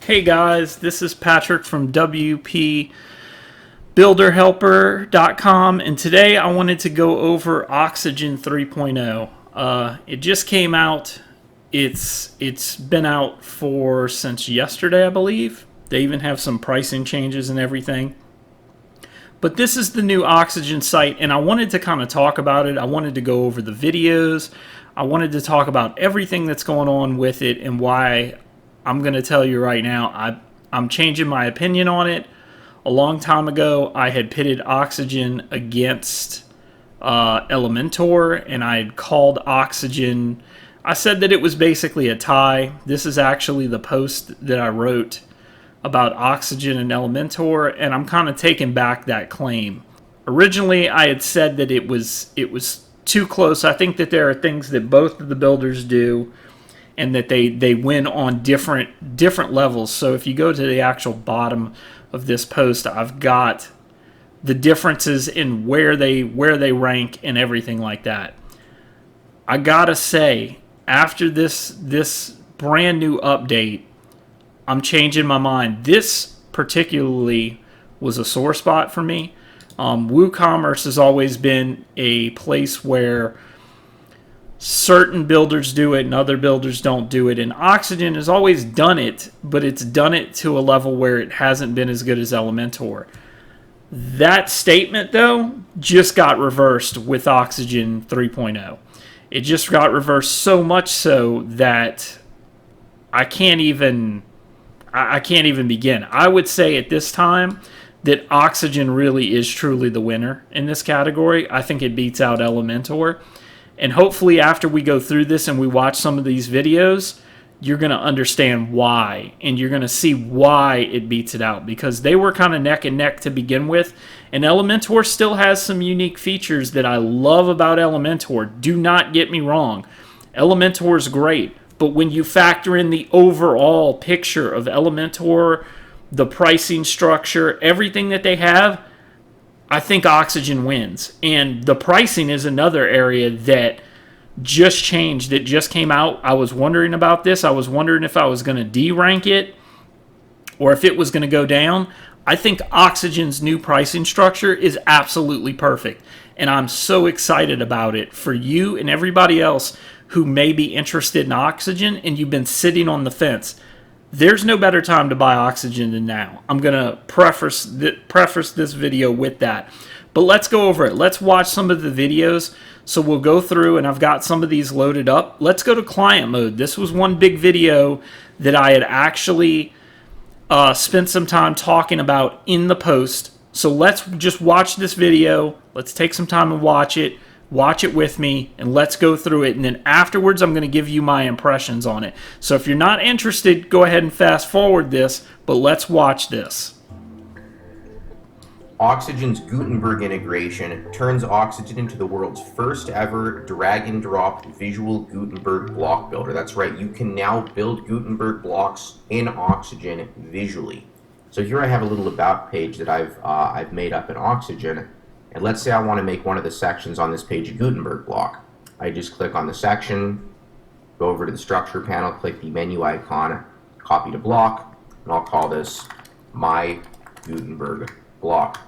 Hey guys, this is Patrick from WPBuilderHelper.com, and today I wanted to go over Oxygen 3.0. It just came out. It's been out since yesterday, I believe. They even have some pricing changes and everything. But this is the new Oxygen site, and I wanted to kind of talk about it. I wanted to go over the videos. I wanted to talk about everything that's going on with it and why I'm going to tell you right now, I'm changing my opinion on it. A long time ago, I had pitted Oxygen against Elementor, and I had called Oxygen. I said that it was basically a tie. This is actually the post that I wrote about Oxygen and Elementor, and I'm kind of taking back that claim. Originally, I had said that it was too close. I think that there are things that both of the builders do and that they win on different levels. So if you go to the actual bottom of this post, I've got the differences in where they rank and everything like that. I gotta say, after this brand new update, I'm changing my mind. This particularly was a sore spot for me. Woocommerce has always been a place where certain builders do it and other builders don't do it, and Oxygen has always done it, but it's done it to a level where it hasn't been as good as Elementor. That statement, though, just got reversed with Oxygen 3.0. It just got reversed so much so that I can't even begin. I would say at this time that Oxygen really is truly the winner in this category. I think it beats out Elementor. And hopefully after we go through this and we watch some of these videos, you're going to understand why. And you're going to see why it beats it out. Because they were kind of neck and neck to begin with. And Elementor still has some unique features that I love about Elementor. Do not get me wrong. Elementor is great. But when you factor in the overall picture of Elementor, the pricing structure, everything that they have, I think Oxygen wins. And the pricing is another area that just changed. It just came out. I was wondering about this. I was wondering if I was going to D-rank it or if it was going to go down. I think Oxygen's new pricing structure is absolutely perfect. And I'm so excited about it for you and everybody else who may be interested in Oxygen and you've been sitting on the fence. There's no better time to buy Oxygen than now. I'm going to preface this video with that. But let's go over it. Let's watch some of the videos. So we'll go through, and I've got some of these loaded up. Let's go to client mode. This was one big video that I had actually spent some time talking about in the post. So let's just watch this video. Let's take some time and watch it. Watch it with me, and let's go through it. And then afterwards, I'm going to give you my impressions on it. So if you're not interested, go ahead and fast forward this, but let's watch this. Oxygen's Gutenberg integration turns Oxygen into the world's first ever drag and drop visual Gutenberg block builder. That's right, you can now build Gutenberg blocks in Oxygen visually. So here I have a little about page that I've made up in Oxygen. And let's say I want to make one of the sections on this page a Gutenberg block. I just click on the section, go over to the structure panel, click the menu icon, copy to block, and I'll call this my Gutenberg block.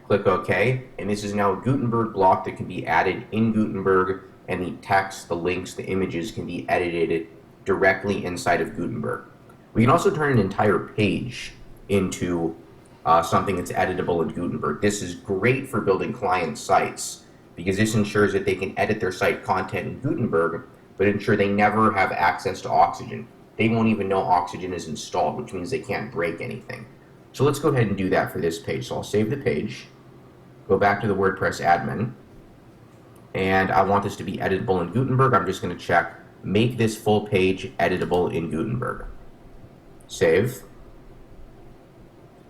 Click OK, and this is now a Gutenberg block that can be added in Gutenberg, and the text, the links, the images can be edited directly inside of Gutenberg. We can also turn an entire page into something that's editable in Gutenberg. This is great for building client sites because this ensures that they can edit their site content in Gutenberg, but ensure they never have access to Oxygen. They won't even know Oxygen is installed, which means they can't break anything. So let's go ahead and do that for this page. So I'll save the page, go back to the WordPress admin, and I want this to be editable in Gutenberg. I'm just going to check, make this full page editable in Gutenberg. Save.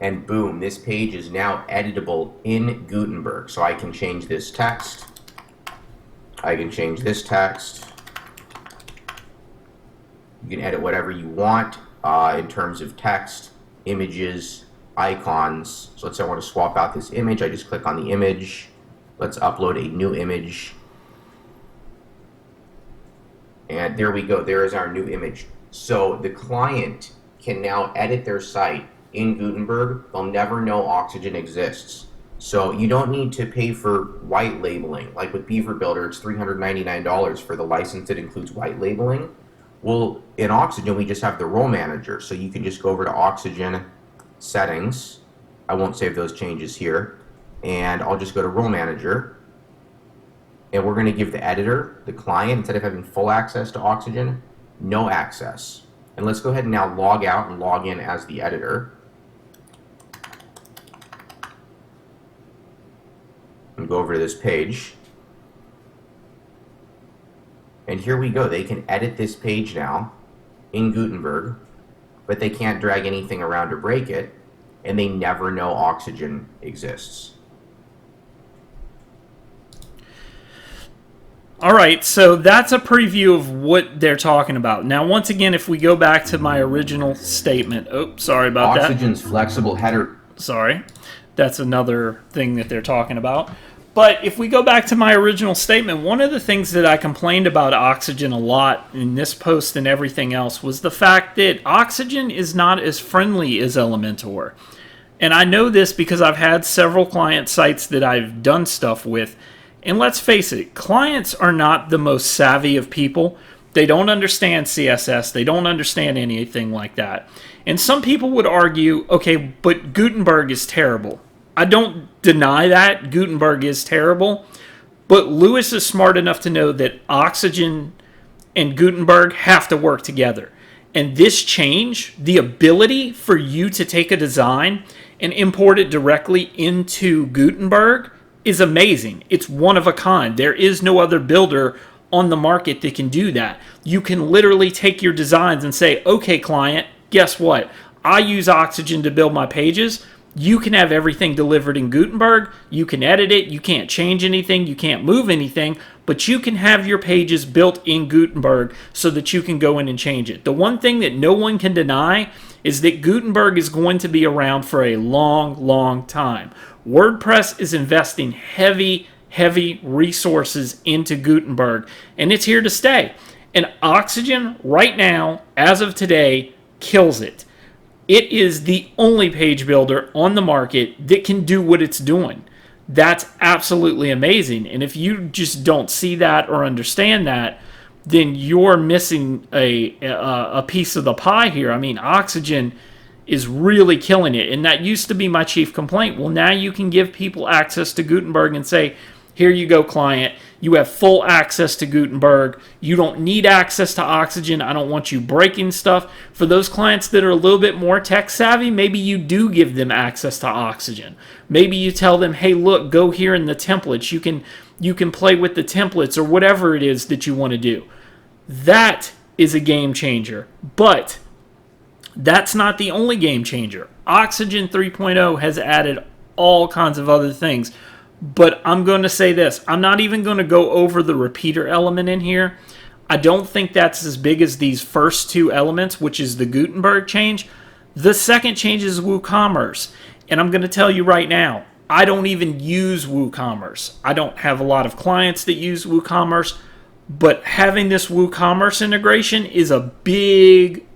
And boom, this page is now editable in Gutenberg. So I can change this text. I can change this text. You can edit whatever you want in terms of text, images, icons. So let's say I want to swap out this image. I just click on the image. Let's upload a new image. And there we go. There is our new image. So the client can now edit their site in Gutenberg. They'll never know Oxygen exists. So you don't need to pay for white labeling. Like with Beaver Builder, it's $399 for the license that includes white labeling. Well, in Oxygen, we just have the role manager. So you can just go over to Oxygen settings. I won't save those changes here. And I'll just go to role manager. And we're going to give the editor, the client, instead of having full access to Oxygen, no access. And let's go ahead and now log out and log in as the editor. And go over to this page. And here we go. They can edit this page now in Gutenberg, but they can't drag anything around or break it, and they never know Oxygen exists. All right, so that's a preview of what they're talking about. Now, once again, if we go back to my original statement, sorry about that. Oxygen's flexible header. Sorry, that's another thing that they're talking about. But if we go back to my original statement, one of the things that I complained about Oxygen a lot in this post and everything else was the fact that Oxygen is not as friendly as Elementor. And I know this because I've had several client sites that I've done stuff with. And let's face it, clients are not the most savvy of people. They don't understand CSS. They don't understand anything like that. And some people would argue, okay, but Gutenberg is terrible. I don't deny that Gutenberg is terrible, but Lewis is smart enough to know that Oxygen and Gutenberg have to work together. And this change, the ability for you to take a design and import it directly into Gutenberg, is amazing. It's one of a kind. There is no other builder on the market that can do that. You can literally take your designs and say, okay, client, guess what? I use Oxygen to build my pages. You can have everything delivered in Gutenberg. You can edit it. You can't change anything. You can't move anything. But you can have your pages built in Gutenberg so that you can go in and change it. The one thing that no one can deny is that Gutenberg is going to be around for a long, long time. WordPress is investing heavy resources into Gutenberg, and it's here to stay. And Oxygen, right now, as of today, kills it. It is the only page builder on the market that can do what it's doing. That's absolutely amazing. And if you just don't see that or understand that, then you're missing a piece of the pie here. I mean, Oxygen is really killing it. And that used to be my chief complaint. Well, now you can give people access to Gutenberg and say, here you go, client. You have full access to Gutenberg. You don't need access to Oxygen. I don't want you breaking stuff. For those clients that are a little bit more tech savvy, maybe you do give them access to Oxygen. Maybe you tell them, hey, look, go here in the templates. You can play with the templates or whatever it is that you want to do. That is a game changer. But that's not the only game changer. Oxygen 3.0 has added all kinds of other things. But I'm going to say this. I'm not even going to go over the repeater element in here. I don't think that's as big as these first two elements, which is the Gutenberg change. The second change is Woocommerce. And I'm going to tell you right now, I don't even use Woocommerce. I don't have a lot of clients that use Woocommerce. But having this Woocommerce integration is a big,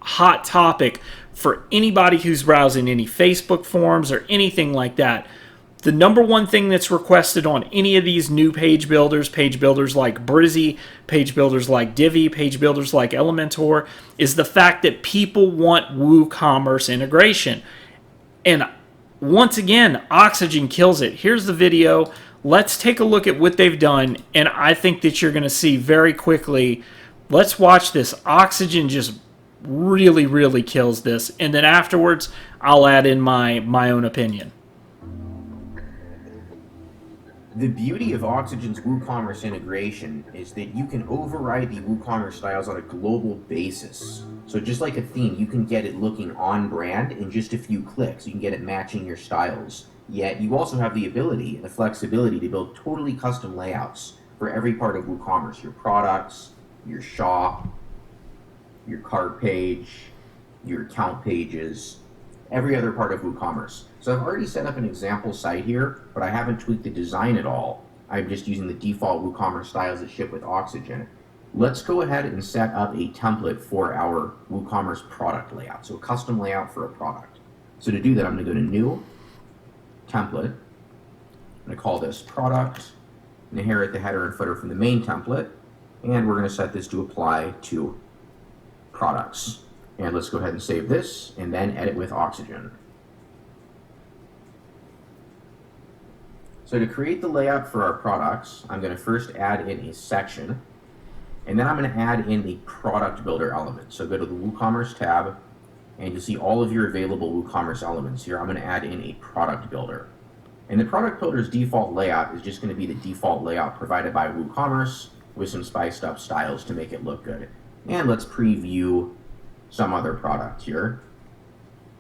hot topic for anybody who's browsing any Facebook forums or anything like that. The number one thing that's requested on any of these new page builders like Brizzy, page builders like Divi, page builders like Elementor, is the fact that people want WooCommerce integration. And once again, Oxygen kills it. Here's the video. Let's take a look at what they've done, and I think that you're going to see very quickly. Let's watch this. Oxygen just really kills this, and then afterwards, I'll add in my own opinion. The beauty of Oxygen's WooCommerce integration is that you can override the WooCommerce styles on a global basis. So just like a theme, you can get it looking on brand in just a few clicks. You can get it matching your styles. Yet you also have the ability and the flexibility to build totally custom layouts for every part of WooCommerce. Your products, your shop, your cart page, your account pages, every other part of WooCommerce. So I've already set up an example site here, but I haven't tweaked the design at all. I'm just using the default WooCommerce styles that ship with Oxygen. Let's go ahead and set up a template for our WooCommerce product layout, so a custom layout for a product. So to do that, I'm going to go to New, Template. I'm going to call this Product, inherit the header and footer from the main template, and we're going to set this to apply to products. And let's go ahead and save this, and then edit with Oxygen. So to create the layout for our products, I'm going to first add in a section, and then I'm going to add in the product builder element. So go to the WooCommerce tab, and you'll see all of your available WooCommerce elements. Here I'm going to add in a product builder. And the product builder's default layout is just going to be the default layout provided by WooCommerce with some spiced up styles to make it look good. And let's preview some other product here,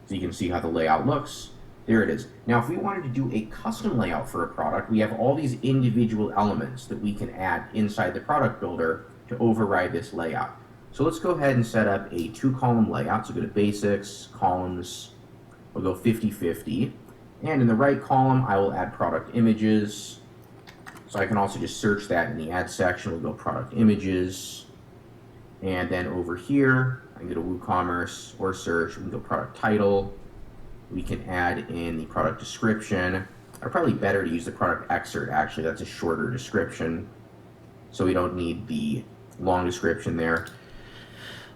so you can see how the layout looks. There it is. Now, if we wanted to do a custom layout for a product, we have all these individual elements that we can add inside the product builder to override this layout. So let's go ahead and set up a 2-column layout. So go to Basics, Columns, we'll go 50-50. And in the right column, I will add product images. So I can also just search that in the add section. We'll go product images. And then over here, I can go to WooCommerce or search. We can go product title. We can add in the product description. Or probably better to use the product excerpt, actually. That's a shorter description, so we don't need the long description there.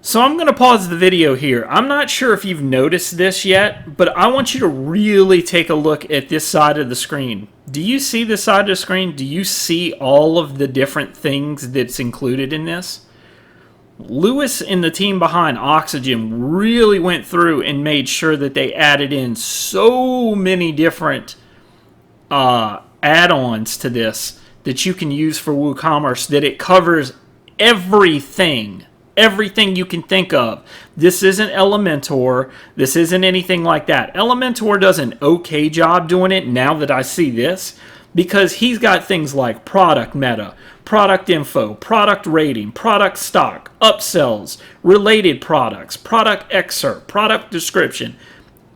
So I'm going to pause the video here. I'm not sure if you've noticed this yet, but I want you to really take a look at this side of the screen. Do you see this side of the screen? Do you see all of the different things that's included in this? Lewis and the team behind Oxygen really went through and made sure that they added in so many different add-ons to this that you can use for WooCommerce that it covers everything you can think of. This isn't Elementor. This isn't anything like that. Elementor does an okay job doing it now that I see this, because he's got things like product meta, product info, product rating, product stock, upsells, related products, product excerpt, product description.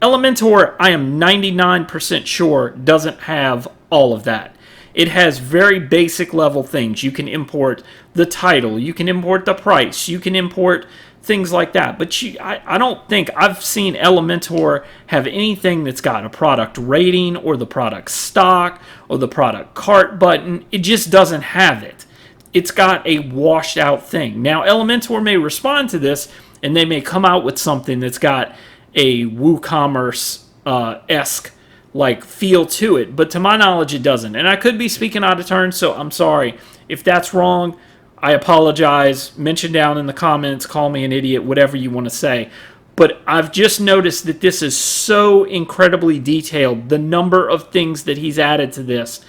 Elementor, I am 99% sure, doesn't have all of that. It has very basic level things. You can import the title, you can import the price, you can import things like that. But I don't think I've seen Elementor have anything that's got a product rating or the product stock or the product cart button. It just doesn't have it. It's got a washed out thing. Now, Elementor may respond to this and they may come out with something that's got a WooCommerce-esque like feel to it, but to my knowledge it doesn't. And I could be speaking out of turn, so I'm sorry. If that's wrong, I apologize. Mention down in the comments, call me an idiot, whatever you want to say. But I've just noticed that this is so incredibly detailed, the number of things that he's added to this,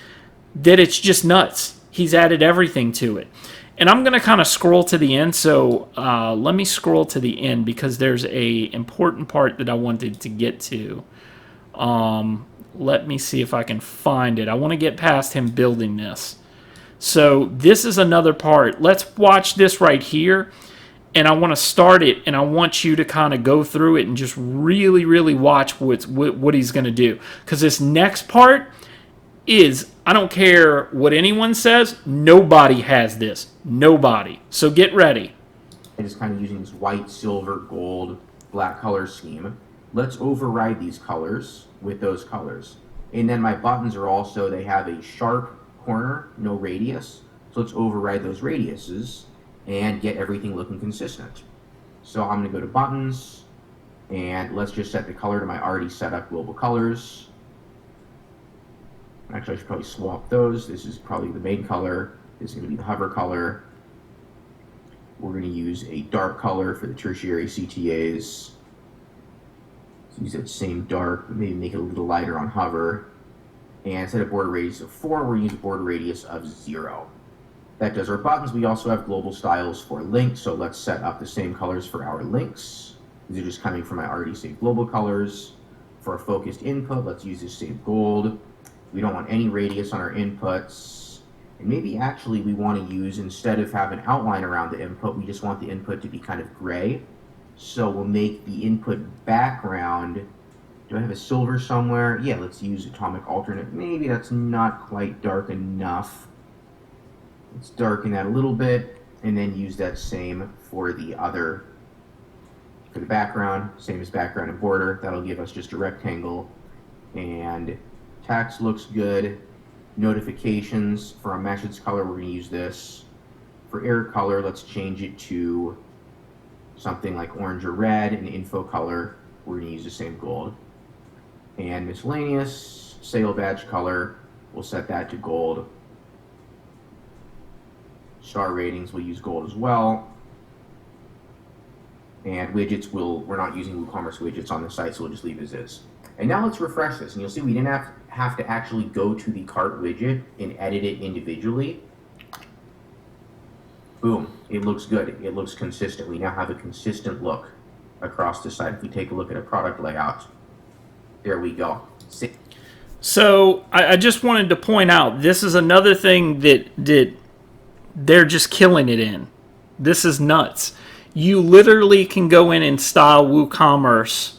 that it's just nuts. He's added everything to it. And I'm going to kind of scroll to the end, so let me scroll to the end because there's a important part that I wanted to get to. Let me see if I can find it. I want to get past him building this. So this is another part. Let's watch this right here. And I want to start it, and I want you to kind of go through it and just really, really watch what he's going to do. Because this next part is, I don't care what anyone says, nobody has this. Nobody. So get ready. And just kind of using this white, silver, gold, black color scheme. Let's override these colors with those colors. And then my buttons are also, they have a sharp corner, no radius. So let's override those radiuses and get everything looking consistent. So I'm going to go to buttons, and let's just set the color to my already set up global colors. Actually, I should probably swap those. This is probably the main color. This is going to be the hover color. We're going to use a dark color for the tertiary CTAs. Use that same dark, but maybe make it a little lighter on hover. And instead of border radius of 4, we're going to use a border radius of 0. That does our buttons. We also have global styles for links, so let's set up the same colors for our links. These are just coming from my already saved global colors. For our focused input, let's use this same gold. We don't want any radius on our inputs. And maybe actually we want to use, instead of having an outline around the input, we just want the input to be kind of gray. So we'll make the input background. Do I have a silver somewhere? Yeah, let's use atomic alternate. Maybe that's not quite dark enough. Let's darken that a little bit. and then use that same for the background, same as background and border. That'll give us just a rectangle. And text looks good. Notifications for our message color, we're going to use this. For error color, let's change it to something like orange or red, and info color, we're going to use the same gold. And miscellaneous, sale badge color, we'll set that to gold. Star ratings, we'll use gold as well. And widgets, we're not using WooCommerce widgets on the site, so we'll just leave as is. And now let's refresh this, and you'll see we didn't have to actually go to the cart widget and edit it individually. Boom, it looks good. It looks consistent. We now have a consistent look across the site. If we take a look at a product layout, there we go. So I just wanted to point out, this is another thing that they're just killing it in. This is nuts. You literally can go in and style WooCommerce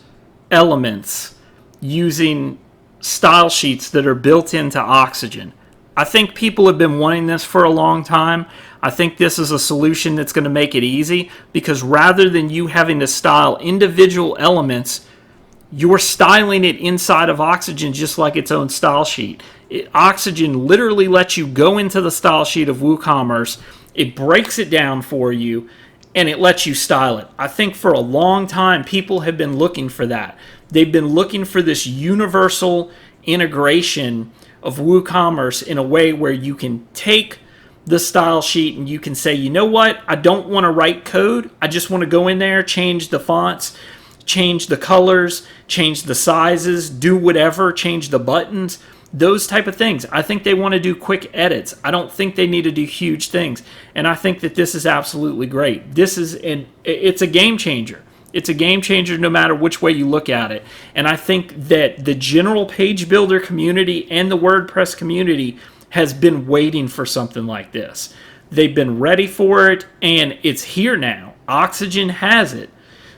elements using style sheets that are built into Oxygen. I think people have been wanting this for a long time. I think this is a solution that's going to make it easy, because rather than you having to style individual elements, you're styling it inside of Oxygen just like its own style sheet. Oxygen literally lets you go into the style sheet of WooCommerce, it breaks it down for you, and it lets you style it. I think for a long time people have been looking for that. They've been looking for this universal integration of WooCommerce in a way where you can take the style sheet and you can say, you know what, I don't want to write code. I just want to go in there, change the fonts, change the colors, change the sizes, do whatever, change the buttons, those type of things. I think they want to do quick edits. I don't think they need to do huge things. And I think that this is absolutely great. It's a game changer. It's a game changer no matter which way you look at it. And I think that the general page builder community and the WordPress community has been waiting for something like this. They've been ready for it, and it's here now. Oxygen has it.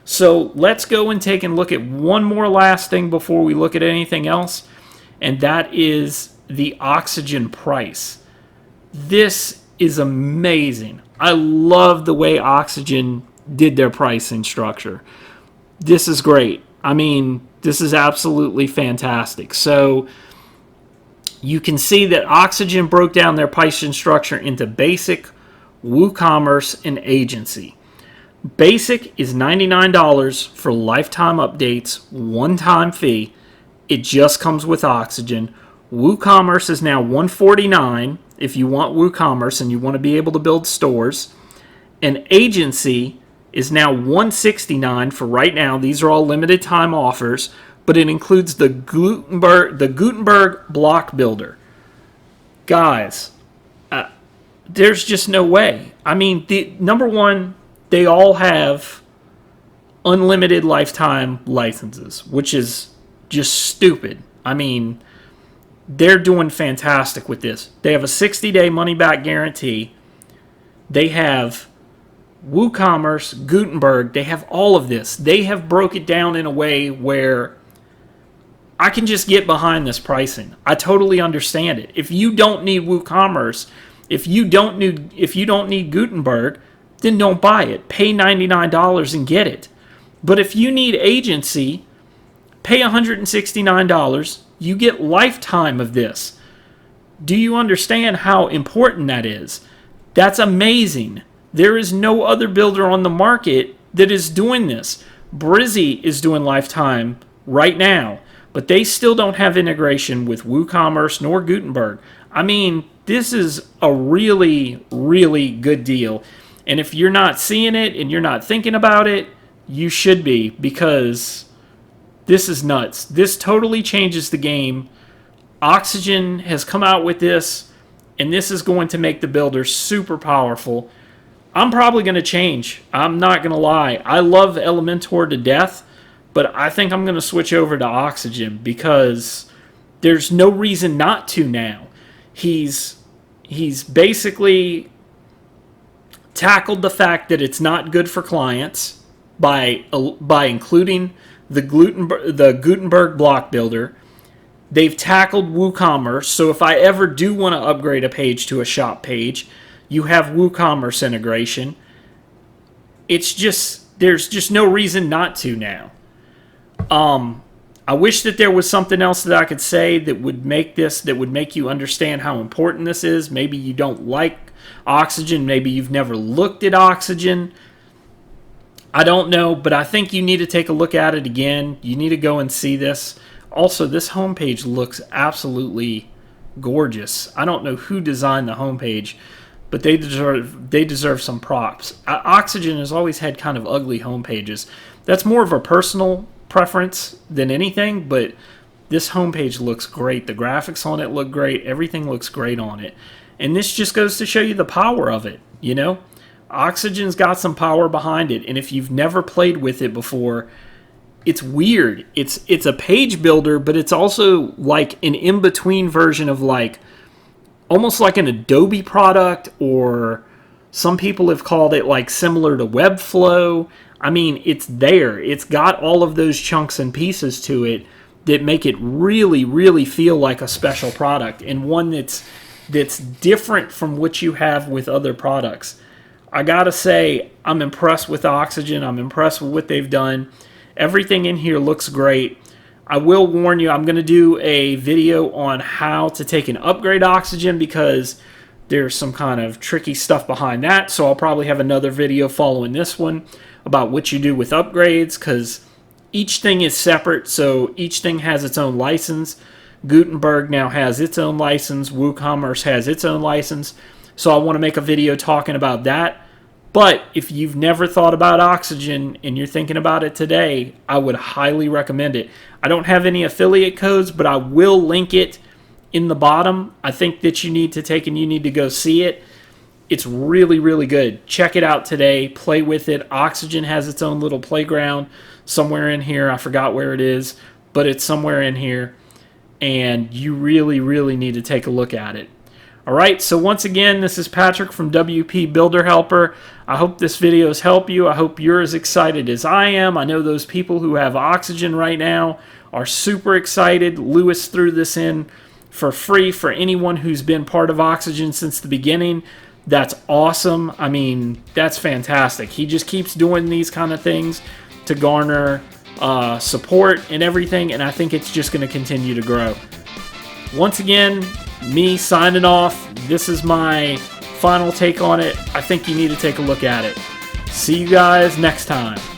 So let's go and take a look at one more last thing before we look at anything else, and that is the Oxygen price. This is amazing. I love the way Oxygen did their pricing structure. This is great. I mean, this is absolutely fantastic. So you can see that Oxygen broke down their pricing structure into basic, WooCommerce, and agency. Basic is $99 for lifetime updates, one-time fee. It just comes with Oxygen. WooCommerce is now $149 if you want WooCommerce and you want to be able to build stores. And agency is now $169 for right now. These are all limited time offers, but it includes the Gutenberg block builder. Guys, there's just no way. I mean, number one, they all have unlimited lifetime licenses, which is just stupid. I mean, they're doing fantastic with this. They have a 60-day money-back guarantee. They have WooCommerce, Gutenberg. They have all of this. They have broke it down in a way where I can just get behind this pricing. I totally understand it. If you don't need WooCommerce, if you don't need Gutenberg, then don't buy it. Pay $99 and get it. But if you need agency, pay $169. You get lifetime of this. Do you understand how important that is? That's amazing. There is no other builder on the market that is doing this. Brizzy is doing lifetime right now, but they still don't have integration with WooCommerce nor Gutenberg. I mean, this is a really, really good deal. And if you're not seeing it and you're not thinking about it, you should be, because this is nuts. This totally changes the game. Oxygen has come out with this, and this is going to make the builder super powerful. I'm probably going to change. I'm not going to lie. I love Elementor to death, but I think I'm going to switch over to Oxygen because there's no reason not to now. He's basically tackled the fact that it's not good for clients by including the Gutenberg block builder. They've tackled WooCommerce, so if I ever do want to upgrade a page to a shop page, You have WooCommerce integration. It's just, there's just no reason not to now. I wish that there was something else that I could say that would make you understand how important this is. Maybe you don't like Oxygen. Maybe you've never looked at Oxygen. I don't know, but I think you need to take a look at it again. You need to go and see this. Also, this homepage looks absolutely gorgeous. I don't know who designed the homepage, but they deserve some props. Oxygen has always had kind of ugly homepages. That's more of a personal preference than anything, but this homepage looks great. The graphics on it look great. Everything looks great on it. And this just goes to show you the power of it, you know? Oxygen's got some power behind it, and if you've never played with it before, it's weird. It's a page builder, but it's also like an in-between version of like almost like an Adobe product, or some people have called it like similar to Webflow. I mean, it's there. It's got all of those chunks and pieces to it that make it really, really feel like a special product, and one that's different from what you have with other products. I gotta say, I'm impressed with Oxygen. I'm impressed with what they've done. Everything in here looks great. I will warn you, I'm going to do a video on how to take and upgrade Oxygen, because there's some kind of tricky stuff behind that. So I'll probably have another video following this one about what you do with upgrades, because each thing is separate. So each thing has its own license. Gutenberg now has its own license. WooCommerce has its own license. So I want to make a video talking about that. But if you've never thought about Oxygen and you're thinking about it today, I would highly recommend it. I don't have any affiliate codes, but I will link it in the bottom. I think that you need to take and you need to go see it. It's really, really good. Check it out today. Play with it. Oxygen has its own little playground somewhere in here. I forgot where it is, but it's somewhere in here. And you really, really need to take a look at it. All right, so once again, this is Patrick from WP Builder Helper. I hope this video has helped you. I hope you're as excited as I am. I know those people who have Oxygen right now are super excited. Lewis threw this in for free for anyone who's been part of Oxygen since the beginning. That's awesome. I mean, that's fantastic. He just keeps doing these kind of things to garner support and everything, and I think it's just going to continue to grow. Once again, me signing off. This is my final take on it. I think you need to take a look at it. See you guys next time.